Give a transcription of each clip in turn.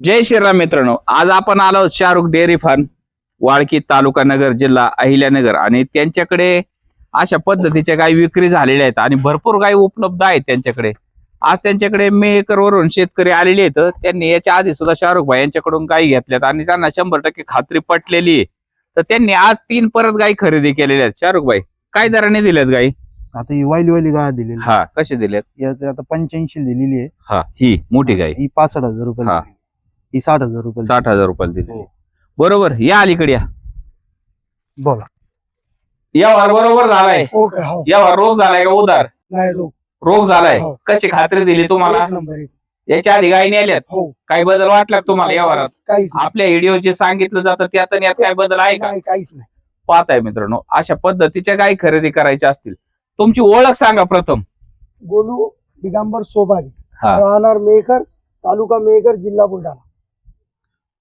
जय श्रीराम मित्रांनो, आज आपण आलो शाहरुख डेअरी फार्म, वाळकी, तालुका नगर, जिल्हा अहिल्यानगर. आणि त्यांच्याकडे अशा पद्धतीच्या गायी विक्री झालेल्या आहेत आणि भरपूर गायी उपलब्ध आहेत त्यांच्याकडे. आज त्यांच्याकडे मेकर वरून शेतकरी आलेले आहेत. त्यांनी याच्या आधी सुद्धा शाहरुख भाई यांच्याकडून गायी घेतल्यात आणि त्यांना 100% खात्री पटलेली आहे. तर त्यांनी आज 3 परत गायी खरेदी केलेल्या आहेत. शाहरुख भाई, काय दराने दिल्यात गायी? आता ही वायली गाय दिलेली. हा, कसे दिलेत? याची आता 85 दिलेली आहे. हा, ही मोठी गाय ही 65,000 रुपये. हा, ही 60,000 रुपये. 60,000 रुपये दिली. बरोबर. या अलीकडे या. बोला. यावर बरोबर झालाय. हो का? हो. यावर रोग झालाय का उधार? नाही रोग. रोग झालाय. हो. कशी खात्री दिली तुम्हाला? याच्या आधी गायी नेल्यात? हो. काही बदल वाटला का तुम्हाला यावरात? काहीच नाही. आपल्या व्हिडिओ जे सांगितलं जातं त्यात आणि यात काय बदल आहे का? नाही, काहीच नाही. पाहताय मित्रांनो, अशा पद्धतीच्या गायी खरेदी करायच्या असतील, तुमची ओळख सांगा प्रथम. गोलू दिगंबर सोबारी, हा. राहणार मेकर, तालुका मेकर, जिल्हा बुलढाणा.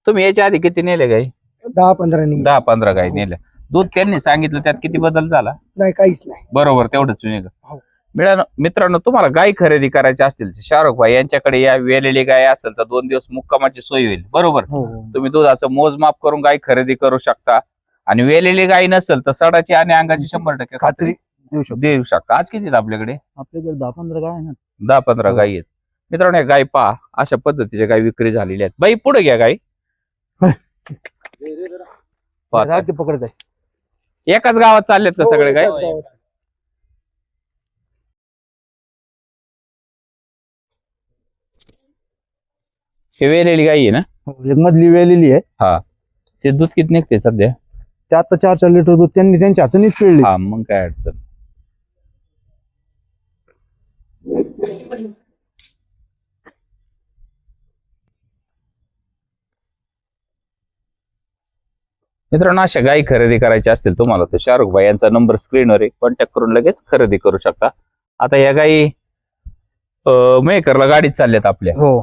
तुम्ही याच्या आधी किती नेले गाई? 10-15 नाही. 10-15 गायी नेल्या. दूध त्यांनी सांगितलं त्यात किती बदल झाला? नाही, काहीच नाही. बरोबर, तेवढंच नाही का? हो. मित्रांनो, तुम्हाला गाय खरेदी करायची असतील, शाहरुख भाई यांच्याकडे या. वेलेली गाय असेल तर 2 दिवस मुक्कामाची सोय होईल. बरोबर. हो. तुम्ही दुधाचं मोजमाप करून गाय खरेदी करू शकता. आणि वेलेली गाय नसेल तर सडाची आणि अंगाची 100% खात्री देऊ शकता. आज किती आहेत आपल्याकडे? आपल्याकडे 10-15 गाय आहे ना. 10-15 गायी आहेत. मित्रांनो, या गाय पहा, अशा पद्धतीच्या गाय विक्री झालेल्या आहेत. बाई, पुढे घ्या गाय. राहते पकडत आहे. एकाच गावात चाललेत का सगळे गाय? हे वेलेली गाई आहे ना? एक मधली वेलेली आहे. हा. ते दूध किती निघते सध्या? ते आता 4-4 लिटर दूध त्यांनी त्यांच्या हातानेच पिळले. हा, मग काय अडचण. मित्रांनो, अशा गायी खरेदी करायच्या असतील तुम्हाला तर शाहरुख भाई यांचा नंबर स्क्रीनवर आहे. कॉन्टॅक्ट करून लगेच खरेदी करू शकता. आता या गायी मेकरला गाडीत चालल्यात आपल्या. हो.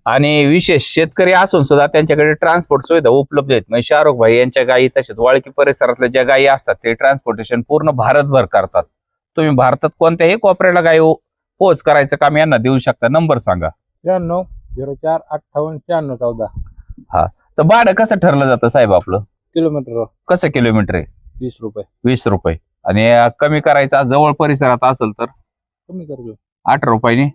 आणि विशेष शेतकरी असून सुद्धा त्यांच्याकडे ट्रान्सपोर्ट सुविधा उपलब्ध आहेत. म्हणजे शाहरुख भाई यांच्या गायी तसेच वाळकी परिसरातल्या ज्या गायी असतात ते ट्रान्सपोर्टेशन पूर्ण भारतभर करतात. तुम्ही भारतात कोणत्याही कोपऱ्याला गायी पोच करायचं काम यांना देऊ शकता. नंबर सांगा. 93-04-58-96-14. हा. तर भाडं कसं ठरलं जातं साहेब आपलं? किलोमीटर. कसं किलोमीटर आहे? 20 रुपये. 20 रुपये. आणि कमी करायचा जवळ परिसरात असेल तर कमी करतो. 18 रुपयाने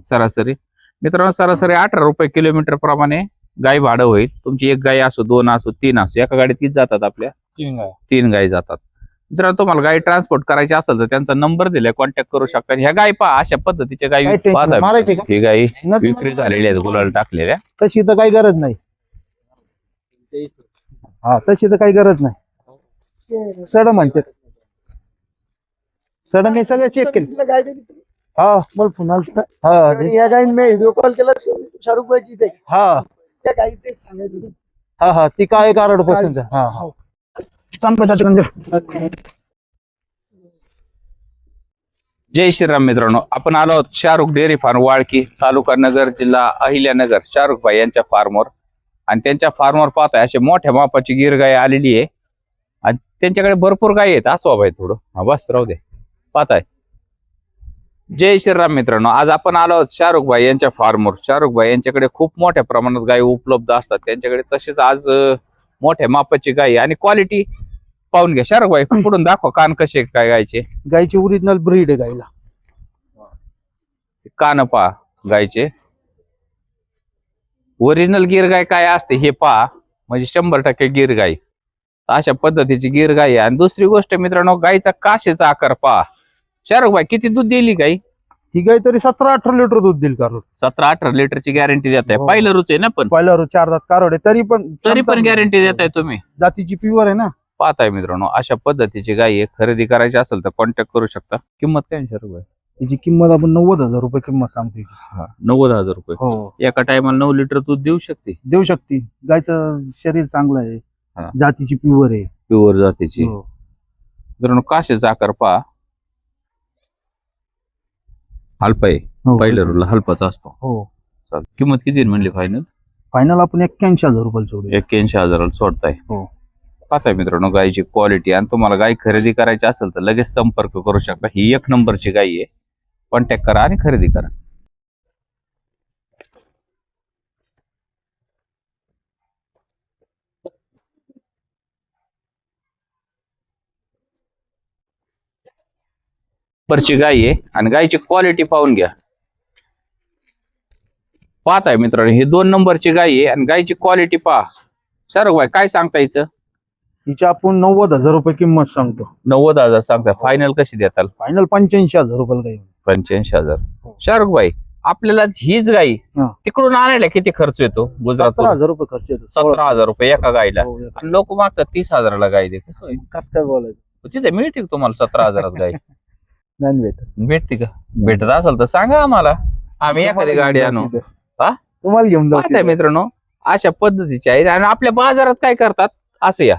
सरासरी. मित्रांनो, सरासरी 18 रुपये किलोमीटर प्रमाणे गाय भाडं होईल. तुमची एक गाय असो, 2 असो, 3 असो, एका गाडीत किती जातात आपल्या? 3 गाय जातात. मित्रांनो, तुम्हाला गाडी ट्रान्सपोर्ट करायची असेल तर त्यांचा नंबर दिलाय, कॉन्टॅक्ट करू शकता. ह्या गाय पहा, अशा पद्धतीच्या गायी पाहता. ही गायी विक्री झालेल्या आहेत, गुलाल टाकलेल्या. तशी तर काही गरज नाही. हा, तशी तर काही गरज नाही. सड म्हणते सडन सगळं चेक केलं. हा, मला पुन्हा या गाईन मी व्हिडिओ कॉल केला शाहरुख भाईची ते. हा, त्या गाईचं एक सांगायचं. हा हा, ती काय कारण पसंत. हा हा. जय श्रीराम मित्रांनो, आपण आलो आहोत शाहरुख डेअरी फार्म, वाळकी, तालुका नगर, जिल्हा अहिल्यानगर, शाहरुख भाई यांच्या फार्मवर. आणि त्यांच्या फार्मवर पाहताय अशा मोठ्या मापाची गिर गाय आलेली आहे. आणि त्यांच्याकडे भरपूर गाय आहेत. असं भाई थोडं, हा बस राहू दे. पाहताय. जय श्रीराम मित्रांनो, आज आपण आलो आहोत शाहरुख भाई यांच्या फार्मवर. शाहरुख भाई यांच्याकडे खूप मोठ्या प्रमाणात गायी उपलब्ध असतात त्यांच्याकडे. तसेच आज मोठ्या मापाची गाय आणि क्वालिटी पाहून घ्या. शाहरुख भाई, पुढून दाखवा कान कसे काय गायचे. गायची ओरिजिनल ब्रीड आहे गायला. कान पहा गायचे. ओरिजिनल गिर गाय काय असते हे पहा, म्हणजे 100% गिर गाय. अशा पद्धतीची गिर गाय आहे. आणि दुसरी गोष्ट मित्रांनो, गायचा काशेचा आकार पहा. शाहरुख भाई, किती दूध दिली गाई? ही गाय तरी 17-18 लिटर दूध देईल. कारण 17-18 लिटरची गॅरंटी देताय. हो. पहिलं रुच आहे ना, पण पहिला 4 दात कारवडे तरी पण गॅरंटी देताय तुम्ही. जातीची प्युअर आहे ना. पाहताय मित्रांनो, अशा पद्धतीची गाय आहे. खरेदी करायची असेल तर कॉन्टॅक्ट करू शकता. किंमत काय शाहरुख भाई? तिची किंमत आपण 90,000 रुपये किंमत सांगते. हा, 90,000 रुपये. हो. एका टायमाला 9 लिटर दूध देऊ शकते. देऊ शकते. गायचं शरीर चांगलं आहे. हा. जातीची प्युअर आहे. प्युअर जातीची. हो. मित्रांनो, काशेचा आकार पहा. हलपा आहे. हो. पहिल्या रूला हलपाचा असतो. हो. चालेल. किंमत किती म्हणली फायनल? फायनल आपण 81,000 रुपये सोडू. 81,000 सोडताय. हो. पाहताय मित्रांनो गायची क्वालिटी. आणि तुम्हाला गाय खरेदी करायची असेल तर लगेच संपर्क करू शकता. ही 1 नंबरची गाय आहे. कॉन्टॅक्ट करा आणि खरेदी करा. परची गाय आहे आणि गायची क्वालिटी पाहून घ्या. पाहताय मित्रांनो, ही 2 नंबरची गाय आहे आणि गायची क्वालिटी पहा. शाहरुख भाई काय सांगता याचं? हिची आपण 90,000 रुपये किंमत सांगतो. 90,000 सांगता. फायनल कशी देताल? फायनल 85,000 रुपये गाई. 85,000. शाहरुख भाई, आपल्याला हीच गाई तिकडून आणायला किती खर्च येतो? गुजरात 17,000 रुपये खर्च येतो. 17,000 रुपये एका गायला. आणि लोक मागतात 30,000ला गाय दे. कसं होईल? कसं काय बोलायचं? तिथे मिळते का तुम्हाला 17,000 गाय? नाही भेटत. भेटते का? भेटत असेल तर सांगा आम्हाला, आम्ही एखादी गाडी आणू. तुम्हाला घेऊन पाहताय मित्रांनो, अशा पद्धतीचे आहे. आणि आपल्या बाजारात काय करतात असं, या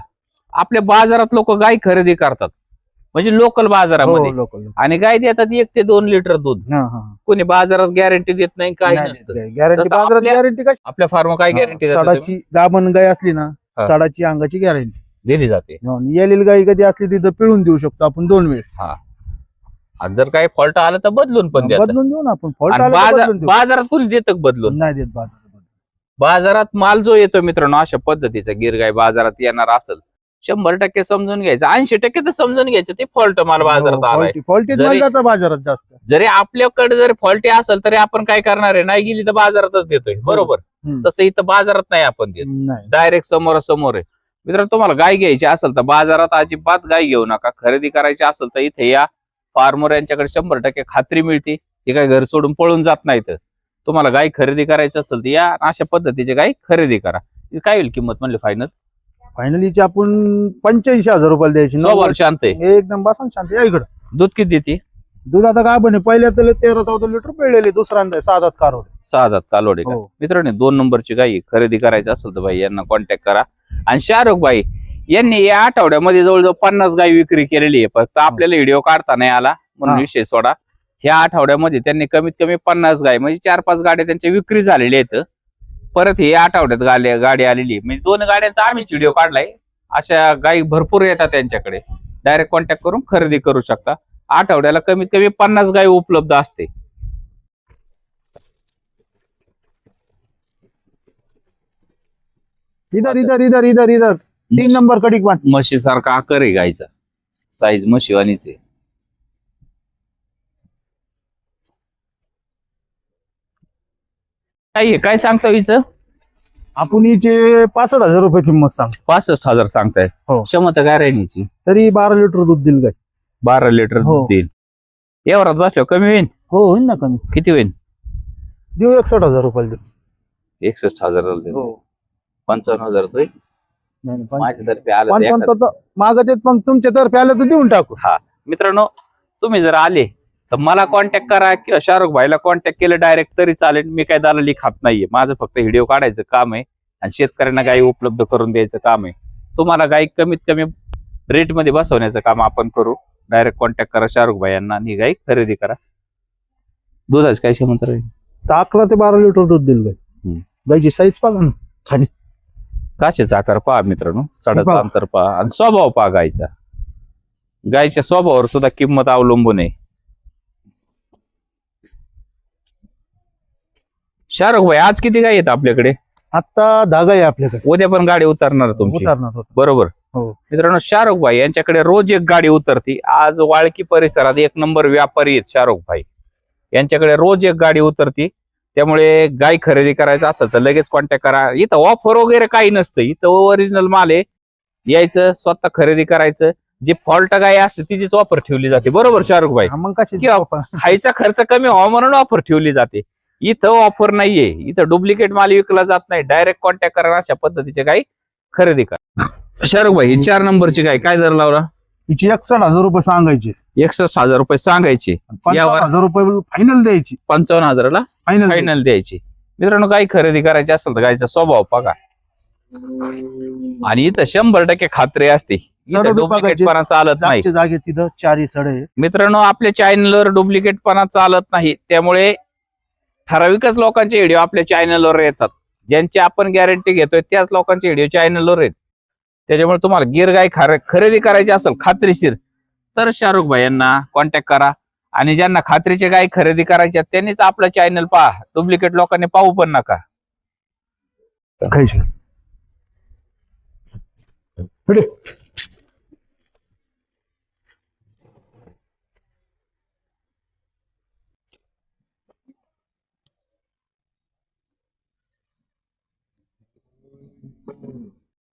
आपल्या बाजारात लोक गाय खरेदी करतात, म्हणजे लोकल बाजारामध्ये, आणि गाय देतात 1 ते 2 लिटर दूध. कोणी बाजारात गॅरंटी देत नाही, काही नसतं. गॅरंटी आपल्या फार्म काय गॅरंटी साडाची गाभण गाय असली ना, साडाची अंगाची गॅरंटी दिली जाते. येलेली गाय कधी असली तिथं पिळून देऊ शकतो आपण 2 वेळेस. आणि जर काही फॉल्ट आला तर बदलून पण देतात. बदलून देऊ ना आपण. बाजारात कोणी देतं बदलून? नाही देत बाजारात. बाजारात माल जो येतो मित्रांनो अशा पद्धतीचा, गिर गाय बाजारात येणार असेल 100% समजून घ्यायचं, 80% तर समजून घ्यायचं ते फॉल्ट माल बाजारात आलाय. बाजारात जास्त जरी आपल्याकडे जरी फॉल्टी असेल तरी आपण काय करणार आहे, नाही गेली तर बाजारातच देतोय, बरोबर. तसं इथं बाजारात नाही आपण देत, डायरेक्ट समोरासमोर आहे. मित्रांनो, तुम्हाला गाय घ्यायची असेल तर बाजारात अजिबात गाय घेऊ नका. खरेदी करायची असेल तर इथे या फार्मर यांच्याकडे 100% खात्री मिळते. हे काय घर सोडून पळून जात नाही. तर तुम्हाला गाय खरेदी करायची असेल तर या अशा पद्धतीची गाय खरेदी करा. काय होईल किंमत म्हणले फायनल? फायनलीची आपण 85,000 रुपये द्यायची. स्वभाव शांत आहे एकदम, बसा शांत. या इकडं. दूध किती देते? दूध आता काय बने, पहिल्या तर 13-14 लिटर पिळलेले, दुसऱ्यांदा 6 दात कारोडे. 6 दात कालोडे का? मित्रांनो, 2 नंबरची गाय खरेदी करायची असेल तर भाई यांना कॉन्टॅक्ट करा. आणि शाहरुख भाई यांनी या आठवड्यामध्ये जवळजवळ 50 गाय विक्री केलेली आहे. फक्त आपल्याला व्हिडिओ काढता नाही आला म्हणून विषय सोडा. ह्या आठवड्यामध्ये त्यांनी कमीत कमी 50 गाय, म्हणजे 4-5 गाड्या त्यांच्या विक्री झालेल्या आहेत. परत हे आठवड्यात गाडी आलेली, म्हणजे 2 गाड्यांचा आम्हीच व्हिडिओ काढलाय. अशा गायी भरपूर येतात त्यांच्याकडे. डायरेक्ट कॉन्टॅक्ट करून खरेदी करू शकता. आठवड्याला कमीत कमी 50 गाय उपलब्ध असते. इधर इधर इधर इधर इधर 3 नंबर कडीक पाठ. म्हशी सारखा आकार आहे गायचा, साईज म्हशीवानीच आहे. काय सांगता हिचं? आपण हिचे 65,000 रुपये किंमत सांग. 65,000 सांगताय. क्षमता काय राहिलीची? तरी 12 लिटर दूध दिल गाय. 12 लिटर दूध देईल. एवढ्यात बसलो कमी होईल? हो, होईल ना कमी. किती होईल? देऊ 61,000 रुपये देऊ. 61,000 देऊ. 55,000 होईल. माझ्यातर्फे आलं 55 मागत येत, मग तुमच्या तर्फे आलं तर देऊन टाकू. मित्रांनो, तुम्ही जर आले तर मला कॉन्टॅक्ट करा किंवा शाहरुख भाईला कॉन्टॅक्ट केलं डायरेक्ट तरी चालेल. मी काय दलाली खात नाहीये. माझं फक्त व्हिडिओ काढायचं काम आहे आणि शेतकऱ्यांना गाई उपलब्ध करून द्यायचं काम आहे. तुम्हाला गाई कमीत कमी रेट मध्ये बसवण्याचं काम आपण करू. डायरेक्ट कॉन्टॅक्ट करा शाहरुख भाई यांना आणि गाई खरेदी करा. दुधाच काय क्षमता राहील? 11 ते 12 लिटर दूध दिल गाय. गायची साईज पाहा ना, खाली काशेचा आकार पहा मित्रांनो, साडाचा अंतर पहा आणि स्वभाव पहा गायचा. गायच्या स्वभावावर सुद्धा किंमत अवलंबून आहे. शाहरुख भाई, आज किती गाय आहेत आपल्याकडे? आता 10 गाय आपल्याकडे. उद्या पण गाडी उतरणार तुमची? उतरणार. बरोबर. मित्रांनो, शाहरुख भाई यांच्याकडे रोज एक गाडी उतरती. आज वाळकी परिसरात 1 नंबर व्यापारी आहेत शाहरुख भाई. यांच्याकडे रोज एक गाडी उतरती. त्यामुळे गाय खरेदी करायचं असेल तर लगेच कॉन्टॅक्ट करा. इथं ऑफर वगैरे काही नसतं. इथं ओरिजिनल माल आहे. यायचं, स्वतः खरेदी करायचं. जी फॉल्ट गाय असते तिचीच ऑफर ठेवली जाते, बरोबर शाहरुख भाई? मग कशी खायचा खर्च कमी व्हावा म्हणून ऑफर ठेवली जाते. इथं ऑफर नाहीये. इथं डुप्लिकेट माल विकला जात नाही. डायरेक्ट कॉन्टॅक्ट करा, अशा पद्धतीचे गाय खरेदी करा. शाहरुख भाई, 4 नंबरची गाय काय दर लावला? हिची 61,000 रुपये सांगायचे. 61,000 रुपये सांगायचे. 55,000 रुपये फायनल द्यायची. 55,000ला फायनल द्यायची. मित्रांनो, गाय खरेदी करायची असेल तर गायचा स्वभाव बघा. आणि इथं 100% खात्री असते. डुप्लिकेटपणा चालत नाही. जागे तिथं 4 सडे. मित्रांनो, आपल्या चॅनलवर डुप्लिकेटपणा चालत नाही. त्यामुळे ठराविकच लोकांचे व्हिडिओ आपल्या चॅनलवर येतात. ज्यांची आपण गॅरंटी घेतोय त्याच लोकांचे व्हिडिओ चॅनलवर आहेत. त्याच्यामुळे तुम्हाला गिर गाय खरेदी करायची असेल खात्रीशीर तर शाहरुख भाई यांना कॉन्टॅक्ट करा. आणि ज्यांना खात्रीचे गाय खरेदी करायची त्यांनीच आपलं चॅनल पहा. डुप्लिकेट लोकांनी पाहू पण नका.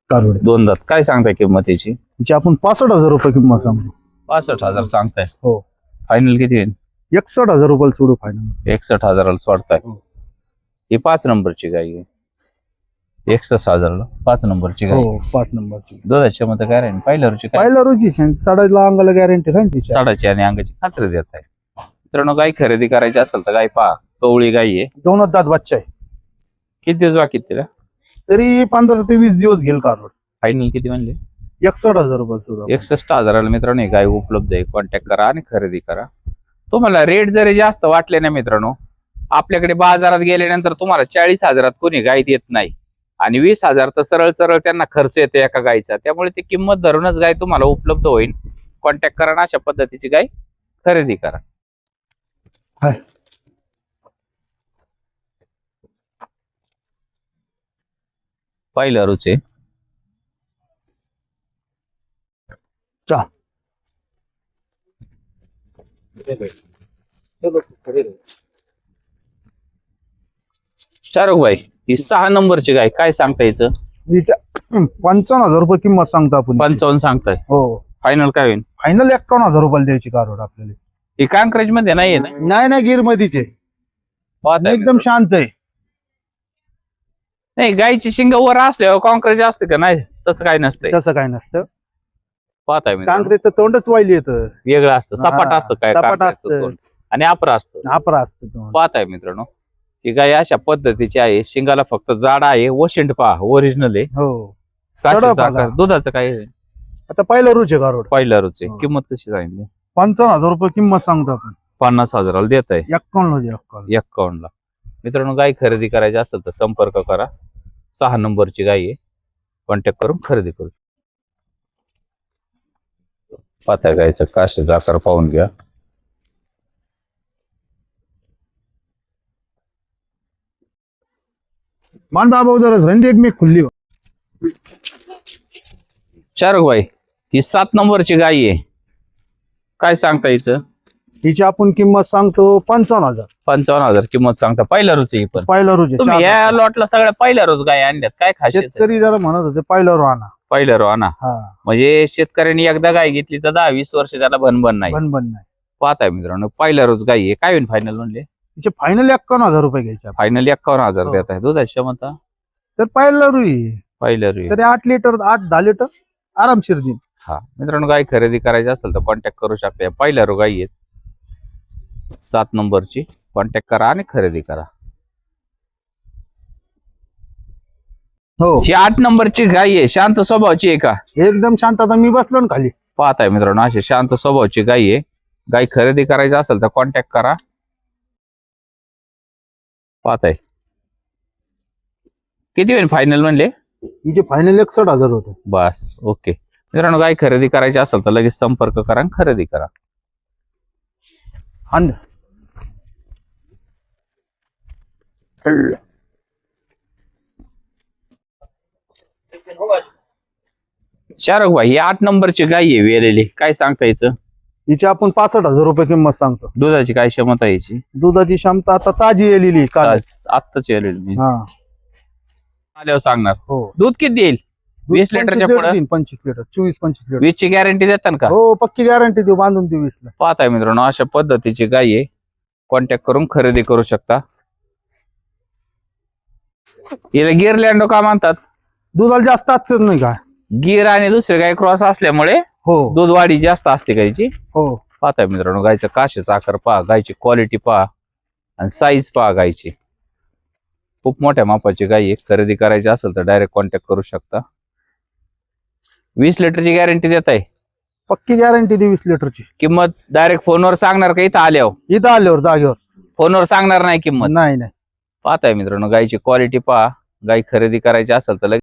कारवडे. दोन दात. काय सांगताय किंमतीची? तिची आपण 65,000 रुपये किंमत सांगतो. 65,000 सांगताय. हो. फायनल किती येईल? 61,000 रुपये सोडू फायनल. 61,000 सोडताय. ही 5 नंबरची गाय आहे. 61,000 5 नंबरची गाय. हो 5 नंबरची. दुधाची क्षमता काय राहील? पहिल्या रुची काय? पहिल्या रोजी साडाला अंगाला गॅरंटी राहील तिची. साडाची आणि अंगाची खात्री देत आहे. मित्रांनो गाय खरेदी करायची असेल तर गाय पहा, कवळी गाय आहे. 2 दात बच्चा आहे. किती दिवस बाकी आहेत तिला? तरी 15 ते 20 दिवस घेईल कारवड. फायनल किती म्हणले? 61,000 रुपये सुद्धा. 61,000 मित्रांनो ही गाय उपलब्ध आहे. कॉन्टॅक्ट करा आणि खरेदी करा. तुम्हाला रेट जरी जास्त वाटले ना मित्रांनो, आपल्याकडे बाजारात गेल्यानंतर तुम्हाला 40,000 कोणी गाय देत नाही आणि 20,000 तर सरळ सरळ त्यांना खर्च येतो एका गायचा. त्यामुळे ती किंमत धरूनच गाय तुम्हाला उपलब्ध होईल. कॉन्टॅक्ट करा आणि अशा पद्धतीची गाय खरेदी करा. पहिल्या रुचे शाहरुख भाई, ही 6 नंबरची गाय काय सांगता यायचं? 55,000 रुपये किंमत सांगतो आपण. 55 सांगताय. हो. फायनल काय होईल? फायनल 51,000 रुपये द्यायची कारवड आपल्याला. ही कांक्रेज मध्ये नाहीये ना? नाही गिर मधीचे एकदम शांत आहे. नाही गायची शिंग वर असल्यावर काँक्रेज असते का? नाही तसं काय नसतंय. तसं काय नसतं. पाहताय मी काँक्रेजचं तोंडच वाईली येतं. वेगळं असतं, सपाट असतं. काय सपाट काँक्रेजचं असतं तोंड आणि आपरा असतं. आपरा असतं तोंड. पाहताय मित्रांनो ही गाय अशा पद्धतीची आहे. शिंगाला फक्त जाड आहे. वशिंड पहा, ओरिजिनल आहे. हो. काशीचा आकार. दुधाचं काय आहे? आता पहिलं रुचे कारवड. पहिल्या रुचे किंमत कशी सांगितली? 55,000 रुपये किंमत सांगतो आपण. 50,000 देत आहे. 51 ला. मित्रांनो गाय खरेदी करायची असेल तर संपर्क करा. 6 नंबरची गाय आहे. कॉन्टॅक्ट करून खरेदी करू. पाहताय गायचं काशीचा आकार पाहून घ्या. मान बाबा जरा रंदी एक मी खुल्ली. शाहरुख भाई, ही 7 नंबरची गाय आहे. काय सांगता यायचं? तिची आपण किंमत सांगतो 55,000. 55,000 किंमत सांगता. पहिल्या रोज ही पण पहिला रोज तुम्ही या लॉटला सगळ्या पहिल्या रोज गाय आणल्यात. काय खासियत आहे? शेतकरी जरा म्हणत होते पहिला रो आणा. पहिल्या रो आणा. हा. म्हणजे शेतकऱ्यांनी एकदा गाय घेतली तर 10-20 वर्ष त्याला बनबन नाही. बनबन नाही. पाहताय मित्रांनो पहिल्या रोज गाय आहे. काय होईल फायनल म्हणले? तिचे फायनल 51,000 रुपये घ्यायचे. फायनल 51,000 हो. देत आहे. दुधाची क्षमता तर पहिला रुई पहिल्या रुई. तरी 8 लिटर 8-10 लिटर आरामशीर देईल. हा मित्रांनो गाय खरेदी करायची असेल तर कॉन्टॅक्ट करू शकता. या पहिल्या रो गाई आहेत 7 नंबरची. कॉन्टॅक्ट करा आणि खरेदी करा. हो. ही 8 नंबरची गाय आहे. शांत स्वभावाची आहे का? एकदम शांत. आता मी बसलो ना खाली. पाहताय मित्रांनो अशी शांत स्वभावाची गाय आहे. गाय खरेदी करायची असेल तर कॉन्टॅक्ट करा. पाहताय किती होईल फायनल म्हणले? हिचे फायनल 61,000 होते. बस ओके. मित्रांनो गाय खरेदी करायची असेल तर लगेच संपर्क करा आणि खरेदी करा. शाहरुख भाई, ही 8 नंबरची गाय आहे वेलेली. काय सांगता यायचं? हिचे आपण 65,000 रुपये किंमत सांगतो. दुधाची काय क्षमता यायची? दुधाची क्षमता आता ताजी येलेली काल. आत्ताच वेलेली. हा. आल्यावर सांगणार. हो. दूध किती देईल? 20 लिटरच्या पुढे 25 लिटर 24-25 लिटर. 20 ची गॅरंटी देतात का? हो पक्की गॅरंटी देऊ. बांधून देऊ 20 ला. पाहताय मित्रांनो अशा पद्धतीची गाय आहे. कॉन्टॅक्ट करून खरेदी करू शकता. हिला गिरलँडो का म्हणतात? दुधाला जास्त आजच नाही का? गिर आणि दुसरे गाय क्रॉस असल्यामुळे हो. दूध वाढी जास्त असते गायची. हो. पाहताय मित्रांनो गायचं काशीचा आकार पहा, गायची क्वालिटी पहा आणि साईज पहा गायची. खूप मोठ्या मापाची गाय आहे. खरेदी करायची असेल तर डायरेक्ट कॉन्टॅक्ट करू शकता. 20 लिटरची गॅरंटी देत आहे. पक्की गॅरंटी दे 20 लिटरची. किंमत डायरेक्ट फोनवर सांगणार का इथं आल्यावर? इथं आल्यावर जागेवर. फोनवर सांगणार नाही किंमत? नाही. पाहताय मित्रांनो गायची क्वालिटी पहा. गाय खरेदी करायची असेल तर